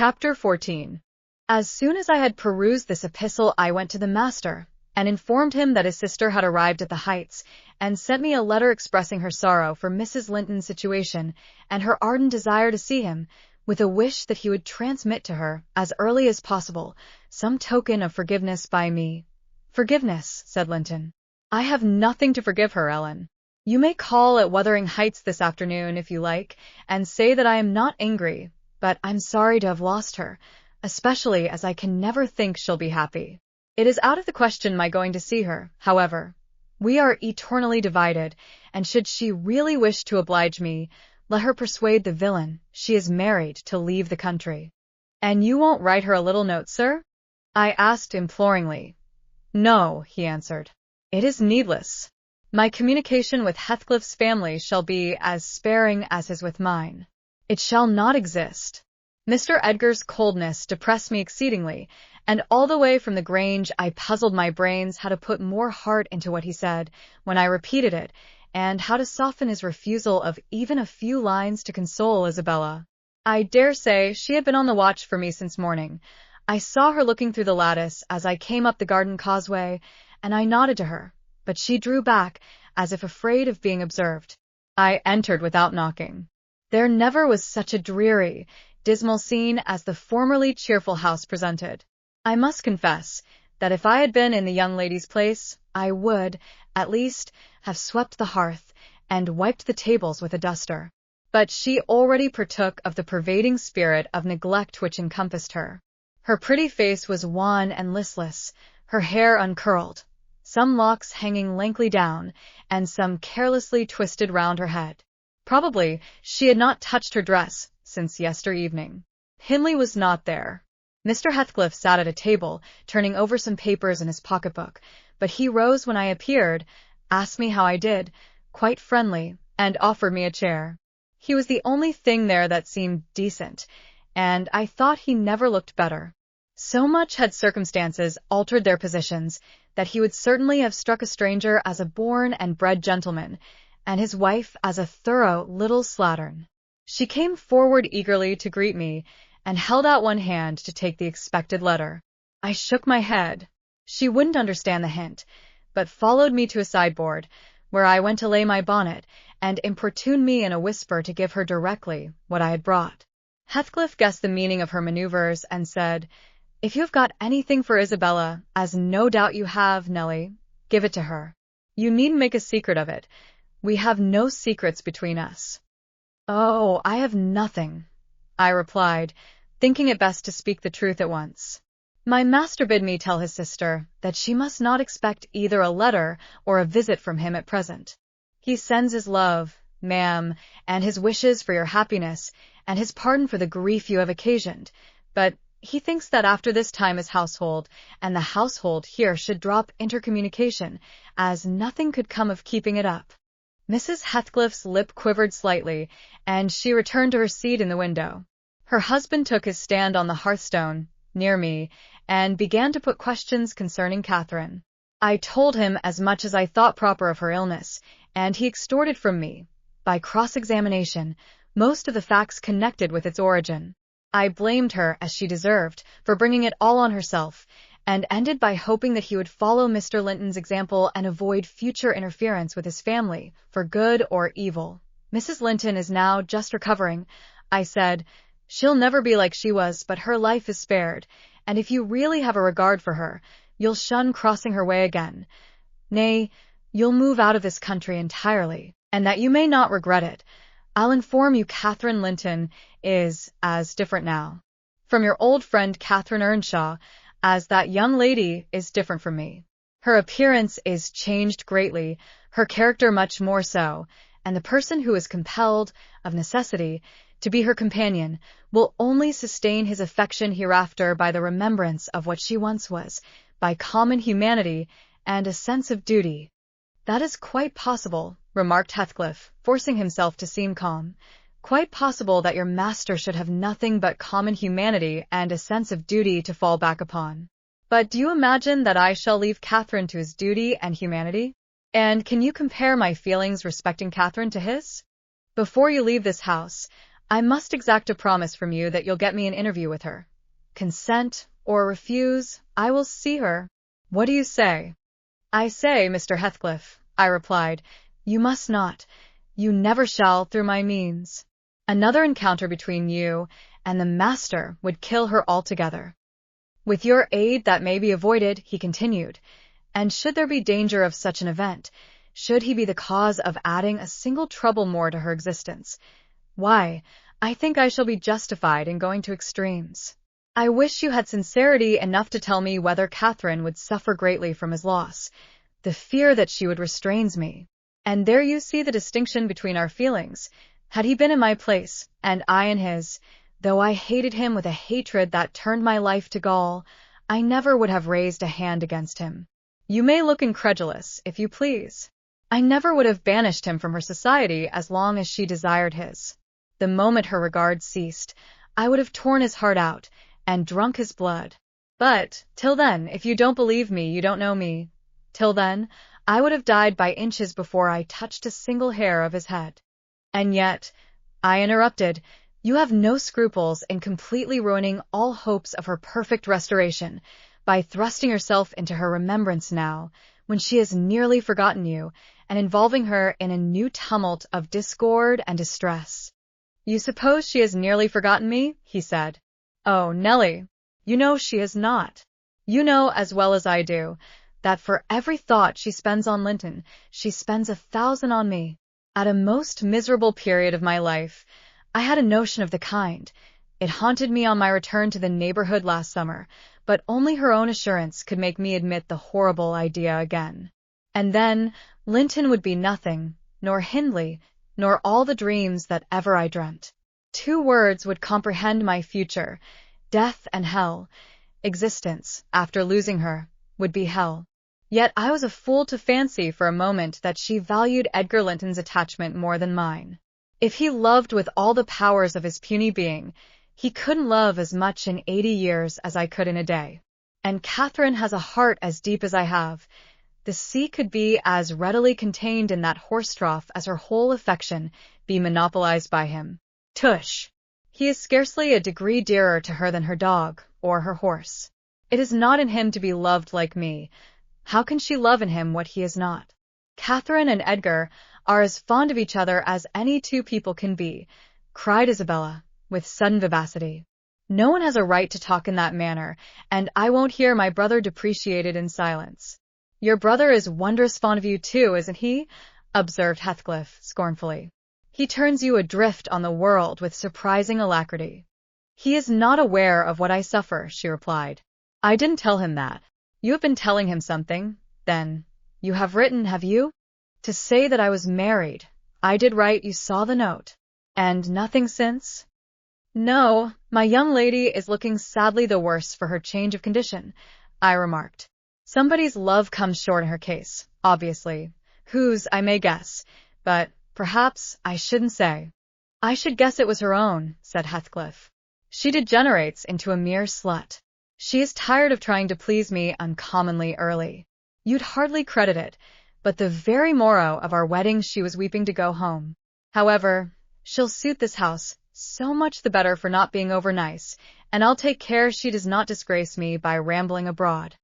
Chapter 14. As soon as I had perused this epistle, I went to the master, and informed him that his sister had arrived at the Heights, and sent me a letter expressing her sorrow for Mrs. Linton's situation, and her ardent desire to see him, with a wish that he would transmit to her, as early as possible, some token of forgiveness by me. Forgiveness, said Linton. I have nothing to forgive her, Ellen. You may call at Wuthering Heights this afternoon, if you like, and say that I am not angry, but I'm sorry to have lost her, especially as I can never think she'll be happy. It is out of the question my going to see her, however. We are eternally divided, and should she really wish to oblige me, let her persuade the villain she is married to leave the country. And you won't write her a little note, sir? I asked imploringly. No, he answered. It is needless. My communication with Heathcliff's family shall be as sparing as his with mine. It shall not exist. Mr. Edgar's coldness depressed me exceedingly, and all the way from the Grange I puzzled my brains how to put more heart into what he said when I repeated it, and how to soften his refusal of even a few lines to console Isabella. I dare say she had been on the watch for me since morning. I saw her looking through the lattice as I came up the garden causeway, and I nodded to her, but she drew back as if afraid of being observed. I entered without knocking. There never was such a dreary, dismal scene as the formerly cheerful house presented. I must confess that if I had been in the young lady's place, I would, at least, have swept the hearth and wiped the tables with a duster. But she already partook of the pervading spirit of neglect which encompassed her. Her pretty face was wan and listless, her hair uncurled, some locks hanging lankly down, and some carelessly twisted round her head. Probably she had not touched her dress since yester-evening. Hindley was not there. Mr. Heathcliff sat at a table, turning over some papers in his pocketbook, but he rose when I appeared, asked me how I did, quite friendly, and offered me a chair. He was the only thing there that seemed decent, and I thought he never looked better. So much had circumstances altered their positions that he would certainly have struck a stranger as a born and bred gentleman, and his wife as a thorough little slattern. She came forward eagerly to greet me, and held out one hand to take the expected letter. I shook my head. She wouldn't understand the hint, but followed me to a sideboard, where I went to lay my bonnet, and importuned me in a whisper to give her directly what I had brought. Heathcliff guessed the meaning of her manoeuvres, and said, If you have got anything for Isabella, as no doubt you have, Nelly, give it to her. You needn't make a secret of it. We have no secrets between us. Oh, I have nothing, I replied, thinking it best to speak the truth at once. My master bid me tell his sister that she must not expect either a letter or a visit from him at present. He sends his love, ma'am, and his wishes for your happiness, and his pardon for the grief you have occasioned, but he thinks that after this time his household, and the household here should drop intercommunication, as nothing could come of keeping it up. Mrs. Heathcliff's lip quivered slightly, and she returned to her seat in the window. Her husband took his stand on the hearthstone, near me, and began to put questions concerning Catherine. I told him as much as I thought proper of her illness, and he extorted from me, by cross-examination, most of the facts connected with its origin. I blamed her, as she deserved, for bringing it all on herself, and ended by hoping that he would follow Mr. Linton's example and avoid future interference with his family, for good or evil. Mrs. Linton is now just recovering, I said. She'll never be like she was, but her life is spared, and if you really have a regard for her, you'll shun crossing her way again. Nay, you'll move out of this country entirely, and that you may not regret it, I'll inform you Catherine Linton is as different now from your old friend Catherine Earnshaw, as that young lady is different from me. Her appearance is changed greatly, her character much more so, and the person who is compelled, of necessity, to be her companion, will only sustain his affection hereafter by the remembrance of what she once was, by common humanity, and a sense of duty. That is quite possible, remarked Heathcliff, forcing himself to seem calm. Quite possible that your master should have nothing but common humanity and a sense of duty to fall back upon. But do you imagine that I shall leave Catherine to his duty and humanity? And can you compare my feelings respecting Catherine to his? Before you leave this house, I must exact a promise from you that you'll get me an interview with her. Consent or refuse, I will see her. What do you say?" "I say, Mr. Heathcliff," I replied, "you must not. You never shall through my means. Another encounter between you and the master would kill her altogether." "With your aid that may be avoided," he continued, "and should there be danger of such an event, should he be the cause of adding a single trouble more to her existence, why, I think I shall be justified in going to extremes. I wish you had sincerity enough to tell me whether Catherine would suffer greatly from his loss. The fear that she would restrains me. And there you see the distinction between our feelings. Had he been in my place, and I in his, though I hated him with a hatred that turned my life to gall, I never would have raised a hand against him. You may look incredulous, if you please. I never would have banished him from her society as long as she desired his. The moment her regard ceased, I would have torn his heart out, and drunk his blood. But, till then, if you don't believe me, you don't know me. Till then, I would have died by inches before I touched a single hair of his head." "And yet," I interrupted, "you have no scruples in completely ruining all hopes of her perfect restoration, by thrusting yourself into her remembrance now, when she has nearly forgotten you, and involving her in a new tumult of discord and distress." "You suppose she has nearly forgotten me?" he said. "Oh, Nelly, you know she has not. You know as well as I do, that for every thought she spends on Linton, she spends 1,000 on me. At a most miserable period of my life, I had a notion of the kind. It haunted me on my return to the neighborhood last summer, but only her own assurance could make me admit the horrible idea again. And then, Linton would be nothing, nor Hindley, nor all the dreams that ever I dreamt. 2 words would comprehend my future, death and hell. Existence, after losing her, would be hell. Yet I was a fool to fancy for a moment that she valued Edgar Linton's attachment more than mine. If he loved with all the powers of his puny being, he couldn't love as much in 80 years as I could in a day. And Catherine has a heart as deep as I have. The sea could be as readily contained in that horse trough as her whole affection be monopolized by him. Tush! He is scarcely a degree dearer to her than her dog, or her horse. It is not in him to be loved like me. How can she love in him what he is not? Catherine and Edgar are as fond of each other as any 2 people can be," cried Isabella, with sudden vivacity. "No one has a right to talk in that manner, and I won't hear my brother depreciated in silence." "Your brother is wondrous fond of you too, isn't he?" observed Heathcliff scornfully. "He turns you adrift on the world with surprising alacrity." "He is not aware of what I suffer," she replied. "I didn't tell him that." "You have been telling him something, then. You have written, have you?" "To say that I was married. I did write, you saw the note." "And nothing since?" "No, my young lady is looking sadly the worse for her change of condition," I remarked. "Somebody's love comes short in her case, obviously. Whose, I may guess, but perhaps I shouldn't say." "I should guess it was her own," said Heathcliff. "She degenerates into a mere slut. She is tired of trying to please me uncommonly early. You'd hardly credit it, but the very morrow of our wedding she was weeping to go home. However, she'll suit this house, so much the better for not being over nice, and I'll take care she does not disgrace me by rambling abroad."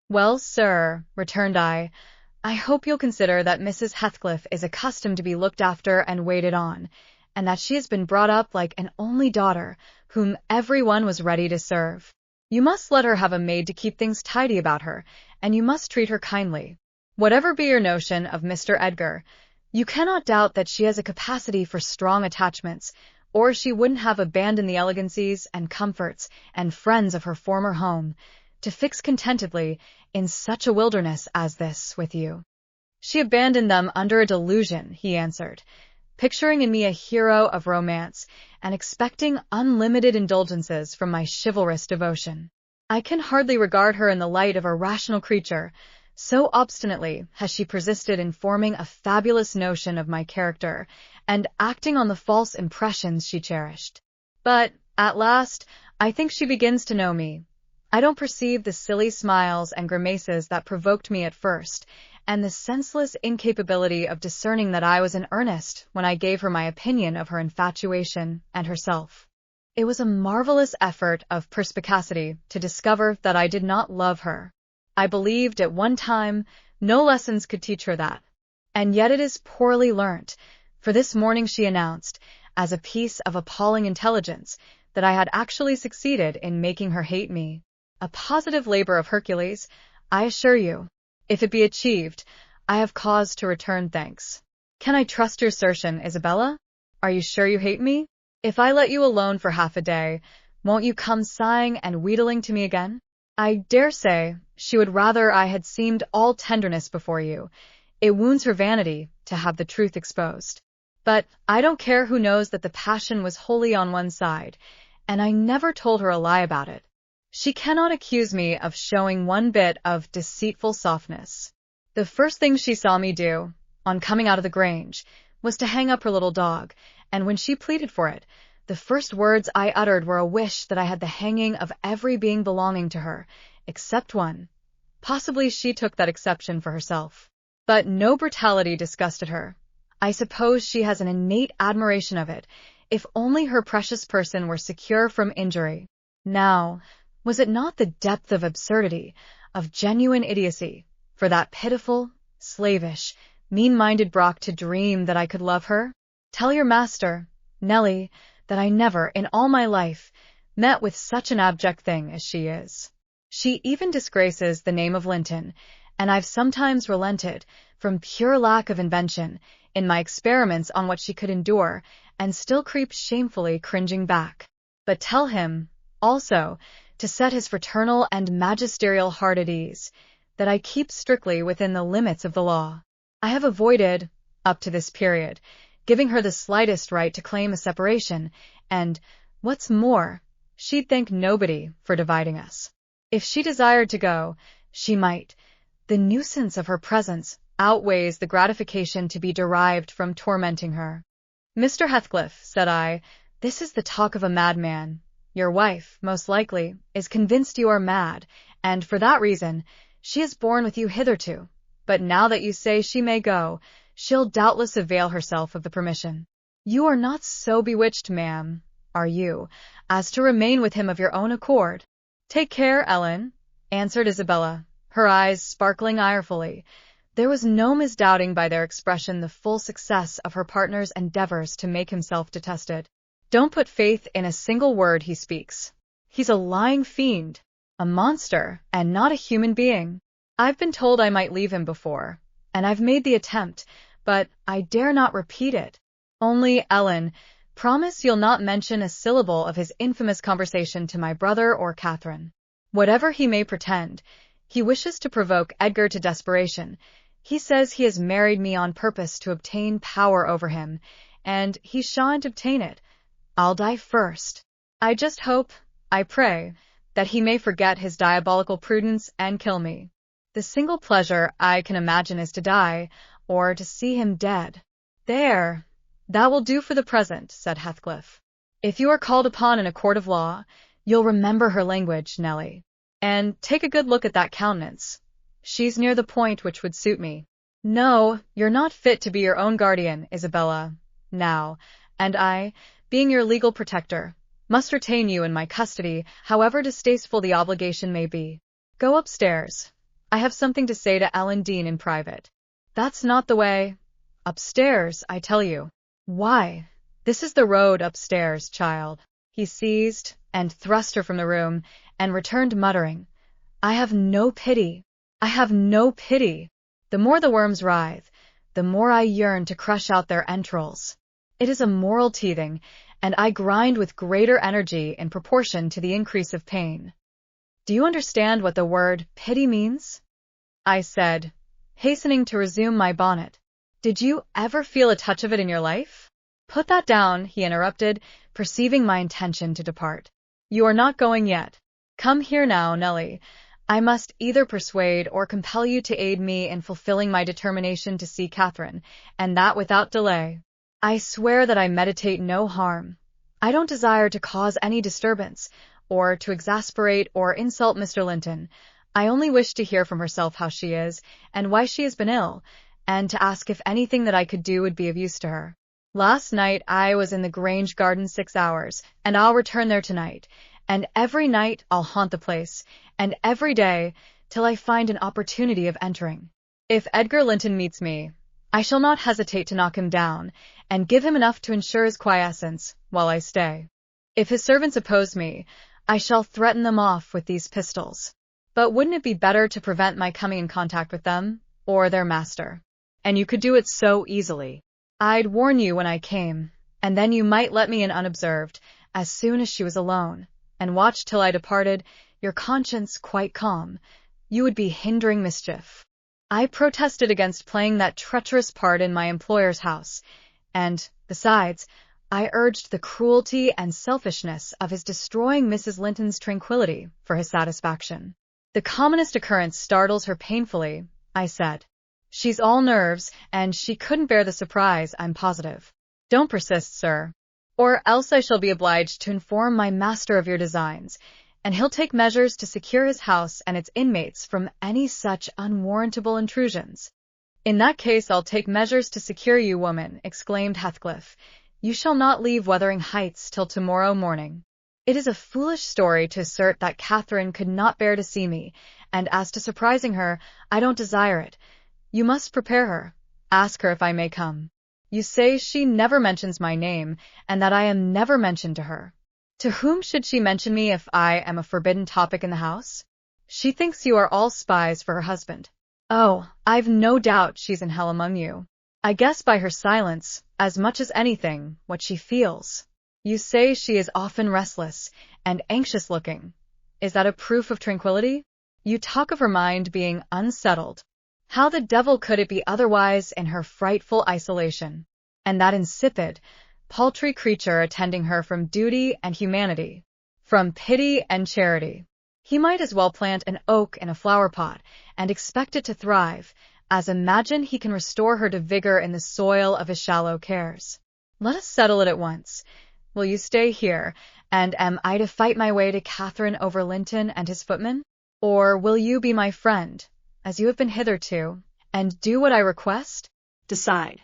"Well, sir," returned I hope you'll consider that Mrs. Heathcliff is accustomed to be looked after and waited on, and that she has been brought up like an only daughter, whom every one was ready to serve. You must let her have a maid to keep things tidy about her, and you must treat her kindly. Whatever be your notion of Mr. Edgar, you cannot doubt that she has a capacity for strong attachments, or she wouldn't have abandoned the elegancies and comforts and friends of her former home, to fix contentedly in such a wilderness as this with you." "She abandoned them under a delusion," he answered, picturing in me a hero of romance, and expecting unlimited indulgences from my chivalrous devotion. "I can hardly regard her in the light of a rational creature, so obstinately has she persisted in forming a fabulous notion of my character, and acting on the false impressions she cherished. But, at last, I think she begins to know me. I don't perceive the silly smiles and grimaces that provoked me at first, and the senseless incapability of discerning that I was in earnest when I gave her my opinion of her infatuation and herself. It was a marvelous effort of perspicacity to discover that I did not love her. I believed at one time no lessons could teach her that. And yet it is poorly learnt, for this morning she announced, as a piece of appalling intelligence, that I had actually succeeded in making her hate me. A positive labor of Hercules, I assure you. If it be achieved, I have cause to return thanks. Can I trust your assertion, Isabella? Are you sure you hate me? If I let you alone for half a day, won't you come sighing and wheedling to me again? I dare say she would rather I had seemed all tenderness before you. It wounds her vanity to have the truth exposed. But I don't care who knows that the passion was wholly on one side, and I never told her a lie about it. She cannot accuse me of showing one bit of deceitful softness. The first thing she saw me do, on coming out of the Grange, was to hang up her little dog, and when she pleaded for it, the first words I uttered were a wish that I had the hanging of every being belonging to her, except one. Possibly she took that exception for herself. But no brutality disgusted her. I suppose she has an innate admiration of it, if only her precious person were secure from injury. Now, was it not the depth of absurdity, of genuine idiocy, for that pitiful, slavish, mean-minded Brock to dream that I could love her? Tell your master, Nelly, that I never, in all my life, met with such an abject thing as she is. She even disgraces the name of Linton, and I've sometimes relented, from pure lack of invention, in my experiments on what she could endure, and still creep shamefully cringing back. But tell him, also, to set his fraternal and magisterial heart at ease, that I keep strictly within the limits of the law. I have avoided, up to this period, giving her the slightest right to claim a separation, and, what's more, she'd thank nobody for dividing us. If she desired to go, she might. The nuisance of her presence outweighs the gratification to be derived from tormenting her. Mr. Heathcliff, said I, this is the talk of a madman. Your wife, most likely, is convinced you are mad, and for that reason, she has borne with you hitherto. But now that you say she may go, she'll doubtless avail herself of the permission. You are not so bewitched, ma'am, are you, as to remain with him of your own accord? Take care, Ellen, answered Isabella, her eyes sparkling irefully. There was no misdoubting by their expression the full success of her partner's endeavors to make himself detested. Don't put faith in a single word he speaks. He's a lying fiend, a monster, and not a human being. I've been told I might leave him before, and I've made the attempt, but I dare not repeat it. Only, Ellen, promise you'll not mention a syllable of his infamous conversation to my brother or Catherine. Whatever he may pretend, he wishes to provoke Edgar to desperation. He says he has married me on purpose to obtain power over him, and he shan't obtain it. I'll die first. I just hope, I pray, that he may forget his diabolical prudence and kill me. The single pleasure I can imagine is to die, or to see him dead. There, that will do for the present, said Heathcliff. If you are called upon in a court of law, you'll remember her language, Nelly. And take a good look at that countenance. She's near the point which would suit me. No, you're not fit to be your own guardian, Isabella, now, and I, being your legal protector, must retain you in my custody, however distasteful the obligation may be. Go upstairs. I have something to say to Ellen Dean in private. That's not the way. Upstairs, I tell you. Why, this is the road upstairs, child. He seized and thrust her from the room, and returned muttering, I have no pity. I have no pity. The more the worms writhe, the more I yearn to crush out their entrails. It is a moral teething, and I grind with greater energy in proportion to the increase of pain. Do you understand what the word pity means? I said, hastening to resume my bonnet. Did you ever feel a touch of it in your life? Put that down, he interrupted, perceiving my intention to depart. You are not going yet. Come here now, Nelly. I must either persuade or compel you to aid me in fulfilling my determination to see Catherine, and that without delay. I swear that I meditate no harm. I don't desire to cause any disturbance, or to exasperate or insult Mr. Linton. I only wish to hear from herself how she is, and why she has been ill, and to ask if anything that I could do would be of use to her. Last night I was in the Grange garden 6 hours, and I'll return there tonight, and every night I'll haunt the place, and every day, till I find an opportunity of entering. If Edgar Linton meets me, I shall not hesitate to knock him down, and give him enough to ensure his quiescence while I stay. If his servants oppose me, I shall threaten them off with these pistols. But wouldn't it be better to prevent my coming in contact with them, or their master? And you could do it so easily. I'd warn you when I came, and then you might let me in unobserved, as soon as she was alone, and watch till I departed, your conscience quite calm. You would be hindering mischief. I protested against playing that treacherous part in my employer's house, and, besides, I urged the cruelty and selfishness of his destroying Mrs. Linton's tranquility for his satisfaction. The commonest occurrence startles her painfully, I said. She's all nerves, and she couldn't bear the surprise, I'm positive. Don't persist, sir, or else I shall be obliged to inform my master of your designs, and he'll take measures to secure his house and its inmates from any such unwarrantable intrusions. In that case I'll take measures to secure you, woman, exclaimed Heathcliff. You shall not leave Wuthering Heights till tomorrow morning. It is a foolish story to assert that Catherine could not bear to see me, and as to surprising her, I don't desire it. You must prepare her. Ask her if I may come. You say she never mentions my name, and that I am never mentioned to her. To whom should she mention me if I am a forbidden topic in the house? She thinks you are all spies for her husband. Oh, I've no doubt she's in hell among you. I guess by her silence, as much as anything, what she feels. You say she is often restless and anxious-looking. Is that a proof of tranquility? You talk of her mind being unsettled. How the devil could it be otherwise in her frightful isolation? And that insipid, paltry creature attending her from duty and humanity, from pity and charity. He might as well plant an oak in a flower-pot and expect it to thrive, as imagine he can restore her to vigor in the soil of his shallow cares. Let us settle it at once. Will you stay here, and am I to fight my way to Catherine over Linton and his footman? Or will you be my friend, as you have been hitherto, and do what I request? Decide.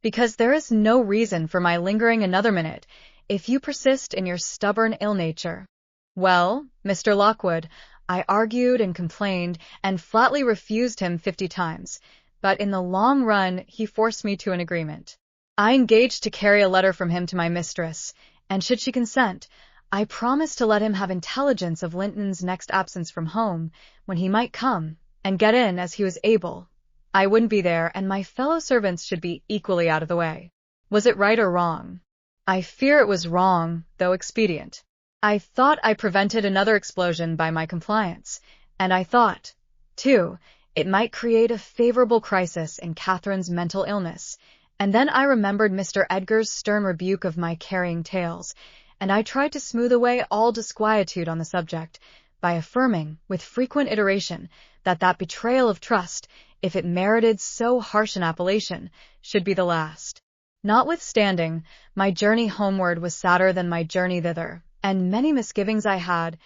Because there is no reason for my lingering another minute, if you persist in your stubborn ill nature. Well, Mr. Lockwood, I argued and complained, and flatly refused him 50 times, but in the long run he forced me to an agreement. I engaged to carry a letter from him to my mistress, and should she consent, I promised to let him have intelligence of Linton's next absence from home, when he might come, and get in as he was able. I wouldn't be there, and my fellow servants should be equally out of the way. Was it right or wrong? I fear it was wrong, though expedient. I thought I prevented another explosion by my compliance, and I thought, too, it might create a favorable crisis in Catherine's mental illness, and then I remembered Mr. Edgar's stern rebuke of my carrying tales, and I tried to smooth away all disquietude on the subject, by affirming, with frequent iteration, that betrayal of trust, if it merited so harsh an appellation, should be the last. Notwithstanding, my journey homeward was sadder than my journey thither, and many misgivings I had,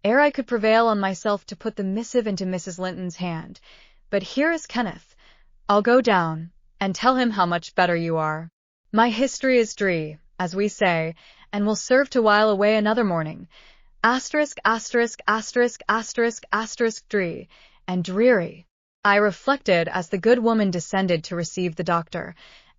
ere I could prevail on myself to put the missive into Mrs. Linton's hand. But here is Kenneth. I'll go down, and tell him how much better you are. My history is dree, as we say, and will serve to while away another morning. ******* dree, and dreary. I reflected as the good woman descended to receive the doctor,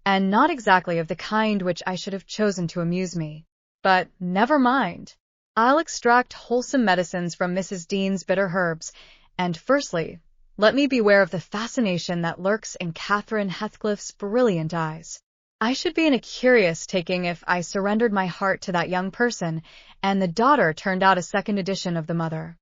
and not exactly of the kind which I should have chosen to amuse me. But never mind. I'll extract wholesome medicines from Mrs. Dean's bitter herbs, and firstly, let me beware of the fascination that lurks in Catherine Heathcliff's brilliant eyes. I should be in a curious taking if I surrendered my heart to that young person, and the daughter turned out a second edition of the mother.